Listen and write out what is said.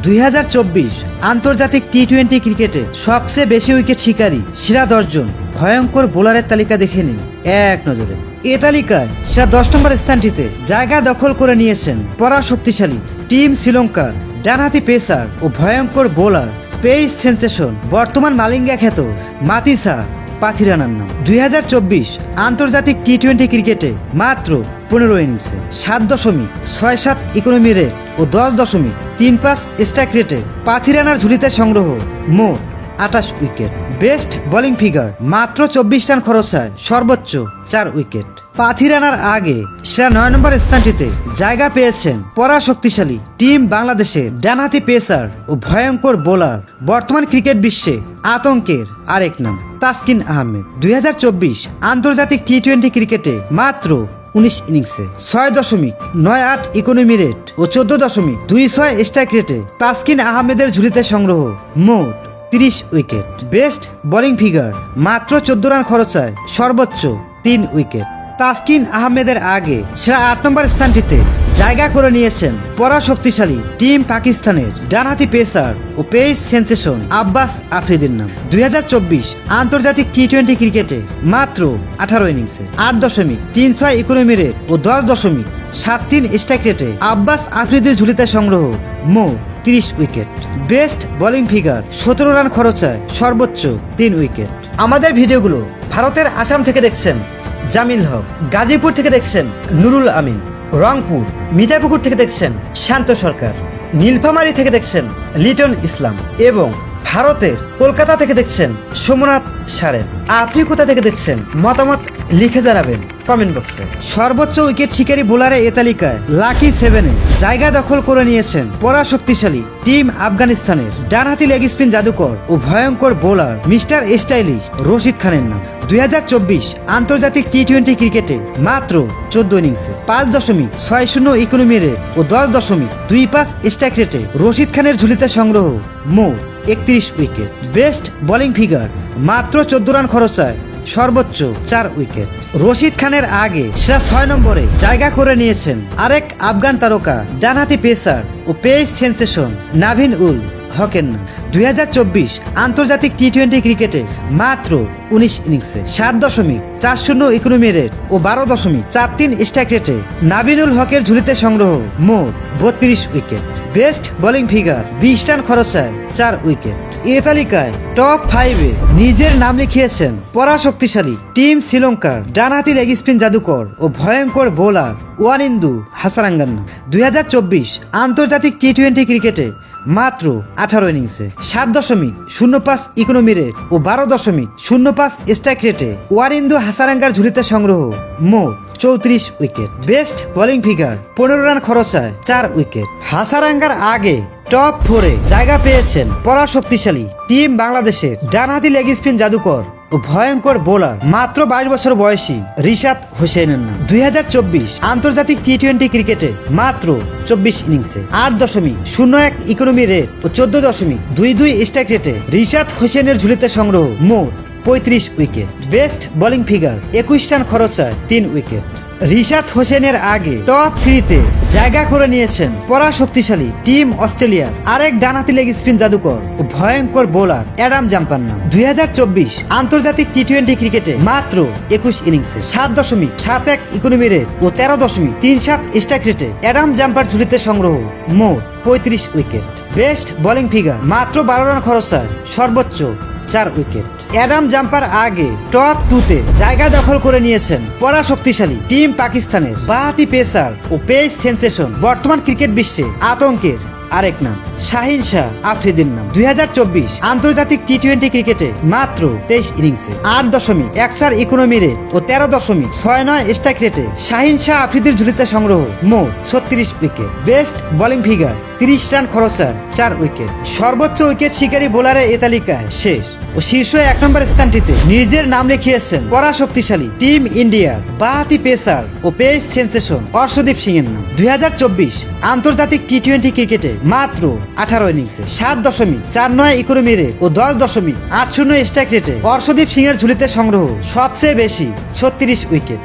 2024 আন্তর্জাতিক টি-20 ক্রিকেটে সবচেয়ে বেশি উইকেট শিকারী সেরা 10 জন ভয়ঙ্কর বোলারের তালিকা দেখে নিন এক নজরে। এ তালিকায় সেরা 10 নম্বর স্থানটিতে জায়গা দখল করে নিয়েছেন পরাশক্তিশালী টিম শ্রীলঙ্কার ডানহাতি পেসার ও ভয়ঙ্কর বোলার পেস সেন্সেশন বর্তমান মালিঙ্গা খ্যাত মাতিসা পাথিরানার নাম। 2024 আন্তর্জাতিক টি-20 ক্রিকেটে মাত্র 15 ইনিংসে 7.67 ইকোনমি রেট ও 10.35 স্ট্রাইক রেটে পাথিরানার ঝুলিতে সংগ্রহ মোট 28 উইকেট। বেস্ট বোলিং ফিগার মাত্র 24 রান খরচায় সর্বোচ্চ 4 উইকেট। পাথিরানার আগে সেরা 9 নম্বর স্থানটিতে জায়গা পেয়েছেন পরাশক্তিশালী টিম বাংলাদেশের ডানহাতি পেসার ও ভয়ঙ্কর বোলার বর্তমান ক্রিকেট বিশ্বে আতঙ্কের আরেক নাম তাসকিন আহমেদ। 2024 আন্তর্জাতিক টি-20 ক্রিকেটে মাত্র 19 ইনিংসে 6.98 ইকোনমি রেট ও 14.26 স্ট্রাইক রেটে তাসকিন আহমেদের ঝুলিতে সংগ্রহ মোট 30 উইকেট। বেস্ট বোলিং ফিগার মাত্র 14 রান খরচায় সর্বোচ্চ 3 উইকেট। তাসকিন আহমেদের আগে সেরা 8 নম্বর স্থানটিতে জায়গা করে নিয়েছেন পরাশক্তিশালী টিম পাকিস্তানের ডানহাতি পেসার ও পেস সেন্সেশন আব্বাস আফ্রিদির নাম। 2024 আন্তর্জাতিক টি-20 ক্রিকেটে মাত্র 18 ইনিংসে 8.36 ইকোনমি রেট ও 10.73 স্ট্রাইক রেটে আব্বাস আফ্রিদির ঝুলিতে সংগ্রহ মোট 30 wicket. Best bowling figure 17 run খরচায় সর্বোচ্চ 3 উইকেট। আমাদের ভিডিওগুলো ভারতের আসাম থেকে দেখছেন জামিল হক, গাজীপুর থেকে দেখছেন নুরুল আমিন, রংপুর মিঠাপুকুর থেকে দেখছেন শান্ত সরকার, নীলফামারী থেকে দেখছেন লিটন ইসলাম এবং ভারতের কলকাতা থেকে দেখছেন সোমনাথ সারেন। আপনি কোথা থেকে দেখছেন মতামত লিখে জানাবেন কমেন্ট বক্সে। সর্বোচ্চ উইকেট শিকারী বোলারে এ তালিকায় লাকি 7-এ জায়গা দখল করে নিয়েছেন পরাশক্তিশালী টিম আফগানিস্তানের ডানহাতি লেগ স্পিন জাদুকর ও ভয়ঙ্কর বোলার মিস্টার স্টাইলিশ রশিদ খানের নাম। 2024 আন্তর্জাতিক টি-20 ক্রিকেটে মাত্র 14 ইনিংসে 5.60 ইকোনমি রেট ও 10.25 স্ট্রাইক রেটে রশিদ খানের ঝুলিতে সংগ্রহ মোট 31 উইকেট। বেস্ট বোলিং ফিগার মাত্র 14 রান খরচায় সর্বোচ্চ 4 উইকেট। রশিদ খানের আগে সেরা 6 নম্বরে জায়গা করে নিয়েছেন আরেক আফগান তারকা ডানহাতি পেসার ও পেস সেন্সেশন নাভিন উল হকের নাম। 2024 আন্তর্জাতিক টি-20 ক্রিকেটে মাত্র 19 ইনিংসে 7.40 ইকোনমি রেট ও 12.43 স্ট্রাইক রেটে নাভিনুল হকের ঝুলিতে সংগ্রহ মোট 32 wicket. Best bowling figure 20 run খরচায় 4 উইকেট। এ তালিকায় টপ 5-এ নিজের নাম লিখিয়েছেন পরাশক্তিশালী টিম শ্রীলঙ্কার ডানহাতি লেগ স্পিন জাদুকর ও ভয়ঙ্কর বোলার ওয়ানিন্দু হাসারাঙ্গান। 2024 আন্তর্জাতিক টি-20 ক্রিকেটে মাত্র 18 ইনিংসে 7.05 ইকোনমি রেট ও 12.05 স্ট্রাইক রেটে ওয়ানিন্দু হাসারাঙ্গার ঝুলিতে সংগ্রহ মোট 34 wicket. Best bowling figure 15 run খরচায় 4 উইকেট। হাসারাঙ্গার আগে টপ 4-এ জায়গা পেয়েছেন পরাশক্তিশালী টিম বাংলাদেশের ডানহাতি লেগ স্পিন জাদুকর ও ভয়ঙ্কর বোলার মাত্র 22 বছর বয়সী রিশাদ হোসেনের নাম। 2024 আন্তর্জাতিক টি-20 ক্রিকেটে মাত্র 24 ইনিংসে 8.01 ইকোনমি রেট ও 14.22 স্ট্রাইক রেটে রিশাদ হোসেনের ঝুলিতে সংগ্রহ মোট 35 wicket. Best bowling figure 21 run খরচায় 3 উইকেট। রিশাদ হোসেনের আগে টপ 3-তে জায়গা করে নিয়েছেন পরাশক্তিশালী টিম অস্ট্রেলিয়ার আরেক ডানহাতি লেগ স্পিন জাদুকর ও ভয়ঙ্কর বোলার অ্যাডাম জাম্পার নাম। 2024 আন্তর্জাতিক টি-20 ক্রিকেটে মাত্র 21 ইনিংসে 7.71 ইকোনমি রেট ও 13.37 স্ট্রাইক রেটে অ্যাডাম জাম্পার ঝুলিতে সংগ্রহ মোট 35 উইকেট। বেস্ট বোলিং ফিগার মাত্র 12 রান খরচায় সর্বোচ্চ 4 উইকেট। অ্যাডাম জাম্পার আগে টপ 2-তে জায়গা দখল করে নিয়েছেন পরাশক্তিশালী টিম পাকিস্তানের বাঁহাতি পেসার ও পেস সেন্সেশন বর্তমান ক্রিকেট বিশ্বে আতঙ্কের আরেক নাম শাহিন শাহ আফ্রিদির নাম। 2024 আন্তর্জাতিক টি-20 ক্রিকেটে মাত্র 23 ইনিংসে 8.14 ইকোনমি রেট ও 13.69 স্ট্রাইক রেটে শাহিন শাহ আফ্রিদির ঝুলিতে সংগ্রহ মোট 36 wicket. Best bowling figure 30 run খরচায় 4 উইকেট। সর্বোচ্চ উইকেট শিকারী বোলারে এ তালিকায় শেষ ও শীর্ষ 1 নম্বর স্থানটিতে নিজের নাম লিখিয়েছেন পরাশক্তিশালী টিম ইন্ডিয়ার বাঁহাতি পেসার ও পেস সেন্সেশন অর্শদীপ সিং এর নাম। 2024 আন্তর্জাতিক টি-20 ক্রিকেটে মাত্র 18 ইনিংসে 7.49 ইকোনমি রেট ও 10.80 স্ট্রাইক রেটে অর্শদীপ সিং এর ঝুলিতে সংগ্রহ সবচেয়ে বেশি 36 উইকেট।